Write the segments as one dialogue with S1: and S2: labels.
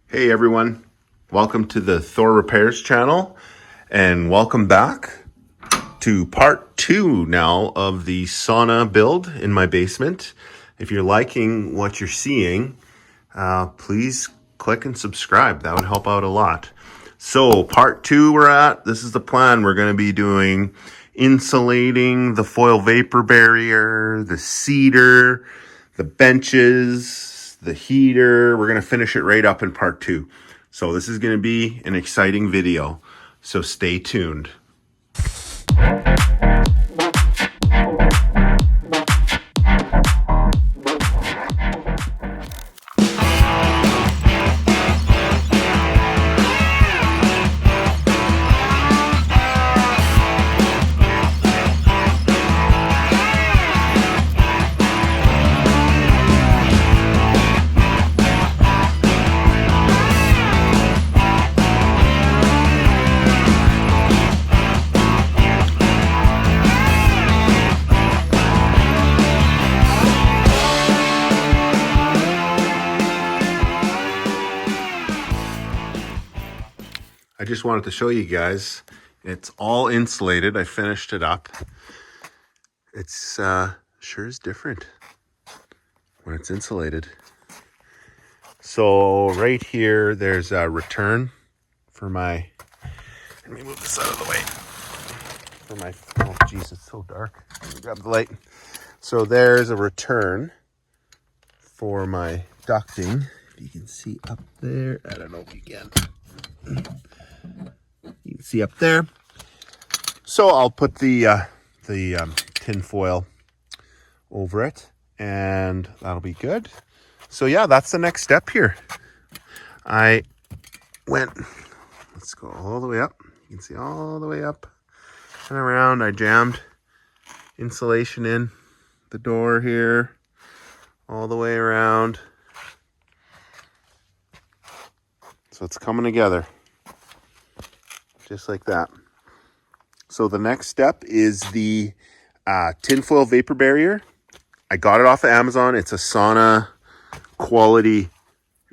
S1: Hey everyone, welcome to the Thor Repairs channel and welcome back to part 2 now of the sauna build in my basement. If you're liking what you're seeing, please click and subscribe. That would help out a lot. So part 2 this is the plan. We're going to be doing insulating the foil vapor barrier, the cedar, the benches, the heater. We're going to finish it right up in part 2. So this is going to be an exciting video. So stay tuned. I just wanted to show you guys, it's all insulated. I finished it up. It's sure is different when it's insulated. So right here, there's a return for my, let me move this out of the way. For my, oh geez, it's so dark. Let me grab the light. So there's a return for my ducting. If you can see up there, I don't know if you can. You can see up there. So I'll put the tin foil over it and that'll be good. So yeah, that's the next step here. I went, let's go all the way up. You can see all the way up and around. I jammed insulation in the door here, all the way around. So it's coming together. Just like that. So the next step is the tinfoil vapor barrier. I got it off of Amazon. It's a Sauna quality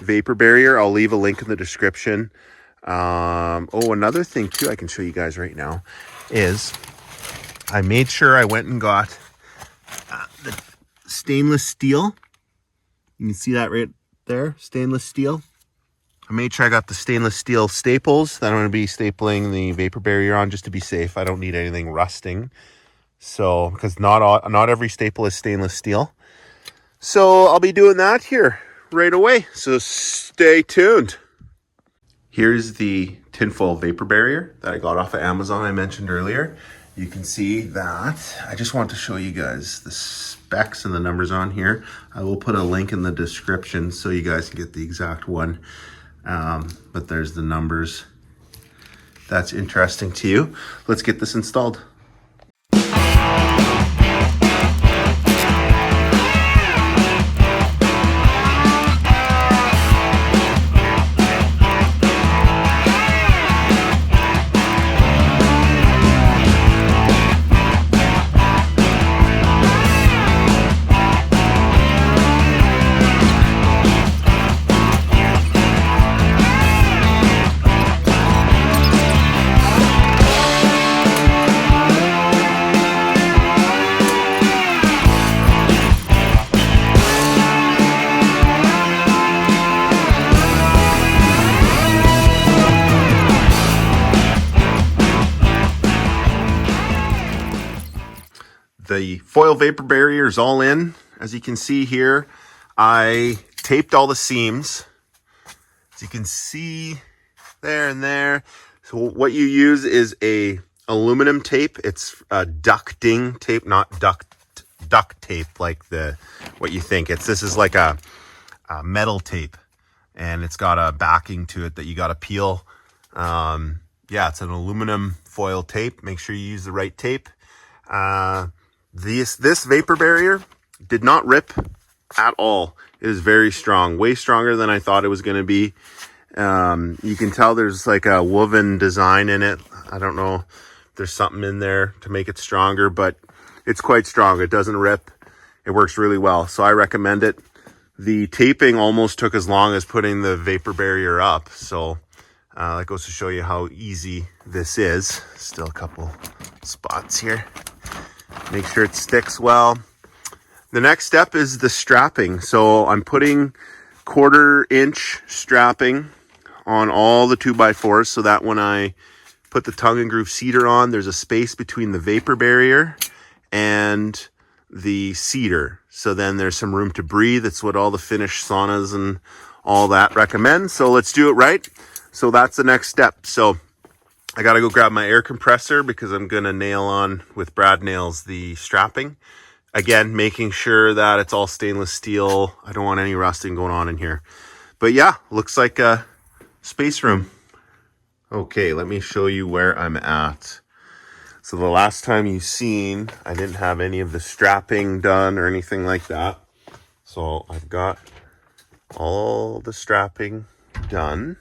S1: vapor barrier. I'll leave a link in the description. Another thing too I can show you guys right now is I made sure I went and got the stainless steel. You can see that right there, stainless steel. I made sure I got the stainless steel staples that I'm going to be stapling the vapor barrier on just to be safe. I don't need anything rusting. So, because not every staple is stainless steel. So I'll be doing that here right away. So stay tuned. Here's the tinfoil vapor barrier that I got off of Amazon I mentioned earlier. You can see that. I just want to show you guys the specs and the numbers on here. I will put a link in the description so you guys can get the exact one. But there's the numbers. That's interesting to you. Let's get this installed. The foil vapor barrier is all in. As you can see here, I taped all the seams. As you can see there and there. So what you use is a aluminum tape. It's a ducting tape, not duct tape like what you think. This is like a metal tape, and it's got a backing to it that you got to peel. Yeah, it's an aluminum foil tape. Make sure you use the right tape. This vapor barrier did not rip at all. It is very strong, way stronger than I thought it was going to be. You can tell there's like a woven design in it. I don't know if there's something in there to make it stronger, but it's quite strong. It doesn't rip. It works really well. So I recommend it. the taping almost took as long as putting the vapor barrier up. So that goes to show you how easy this is. Still a couple spots here. Make sure it sticks well. The next step is the strapping. So I'm putting 1/4 inch strapping on all the 2x4s so that when I put the tongue and groove cedar on, there's a space between the vapor barrier and the cedar. So then there's some room to breathe. It's what all the finished saunas and all that recommend. So let's do it right. So that's the next step. So I got to go grab my air compressor because I'm going to nail on with brad nails the strapping. Again, making sure that it's all stainless steel. I don't want any rusting going on in here. But yeah, looks like a space room. Okay, let me show you where I'm at. So the last time you seen, I didn't have any of the strapping done or anything like that. So I've got all the strapping done.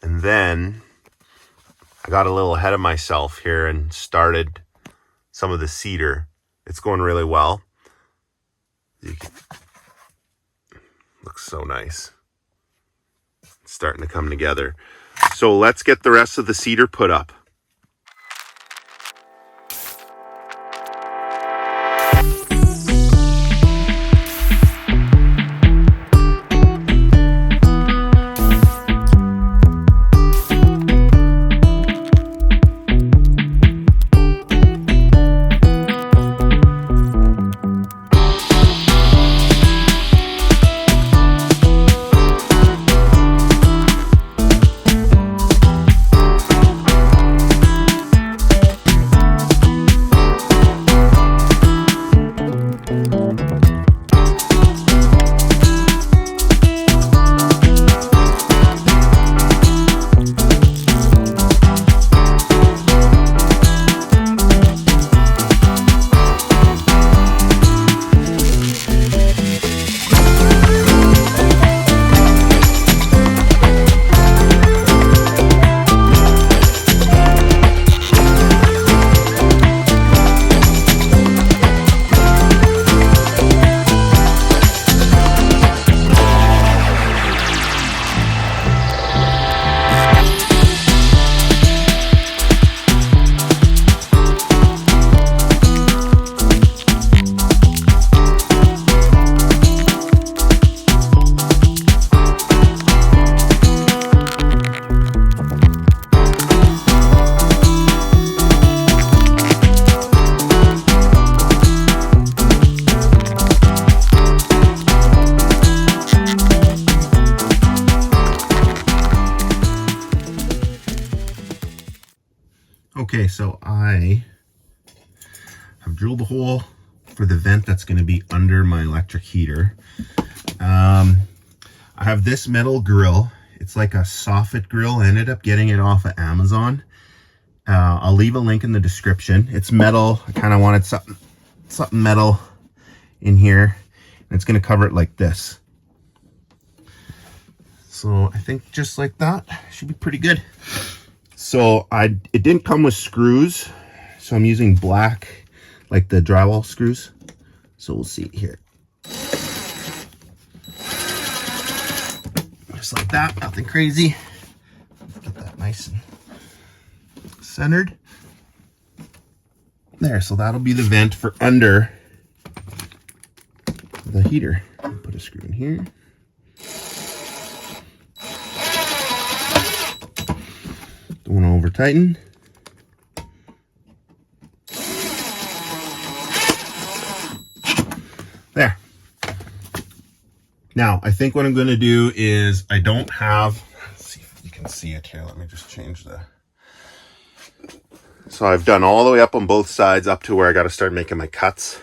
S1: And then I got a little ahead of myself here and started some of the cedar. It's going really well. Looks so nice. It's starting to come together. So let's get the rest of the cedar put up. Okay, so I have drilled a hole for the vent that's going to be under my electric heater. I have this metal grill. It's like a soffit grill. I ended up getting it off of Amazon. I'll leave a link in the description. It's metal. I kind of wanted something metal in here. And it's going to cover it like this. So I think just like that should be pretty good. So it didn't come with screws, so I'm using black, like the drywall screws. So we'll see here. Just like that, nothing crazy. Get that nice and centered. There, so that'll be the vent for under the heater. Put a screw in here. Don't want to over tighten. There. Now, I think what I'm going to do is I don't have, let's see if you can see it here. Let me just change the. So I've done all the way up on both sides up to where I got to start making my cuts.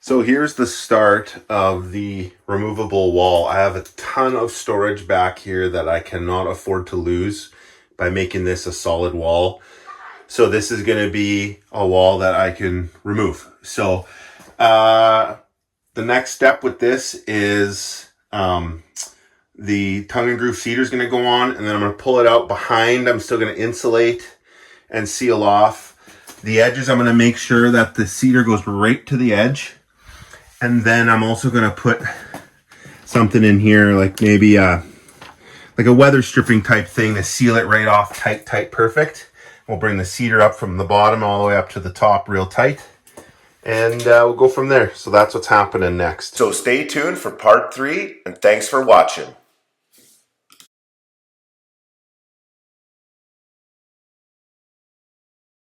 S1: So here's the start of the removable wall. I have a ton of storage back here that I cannot afford to lose by making this a solid wall. So this is going to be a wall that I can remove. So the next step with this is the tongue and groove cedar is going to go on, and then I'm going to pull it out behind. I'm still going to insulate and seal off The edges, I'm going to make sure that the cedar goes right to the edge. And then I'm also going to put something in here, like maybe like a weather stripping type thing to seal it right off tight, perfect. We'll bring the cedar up from the bottom all the way up to the top real tight. And we'll go from there. So that's what's happening next.
S2: So stay tuned for part 3, and thanks for watching.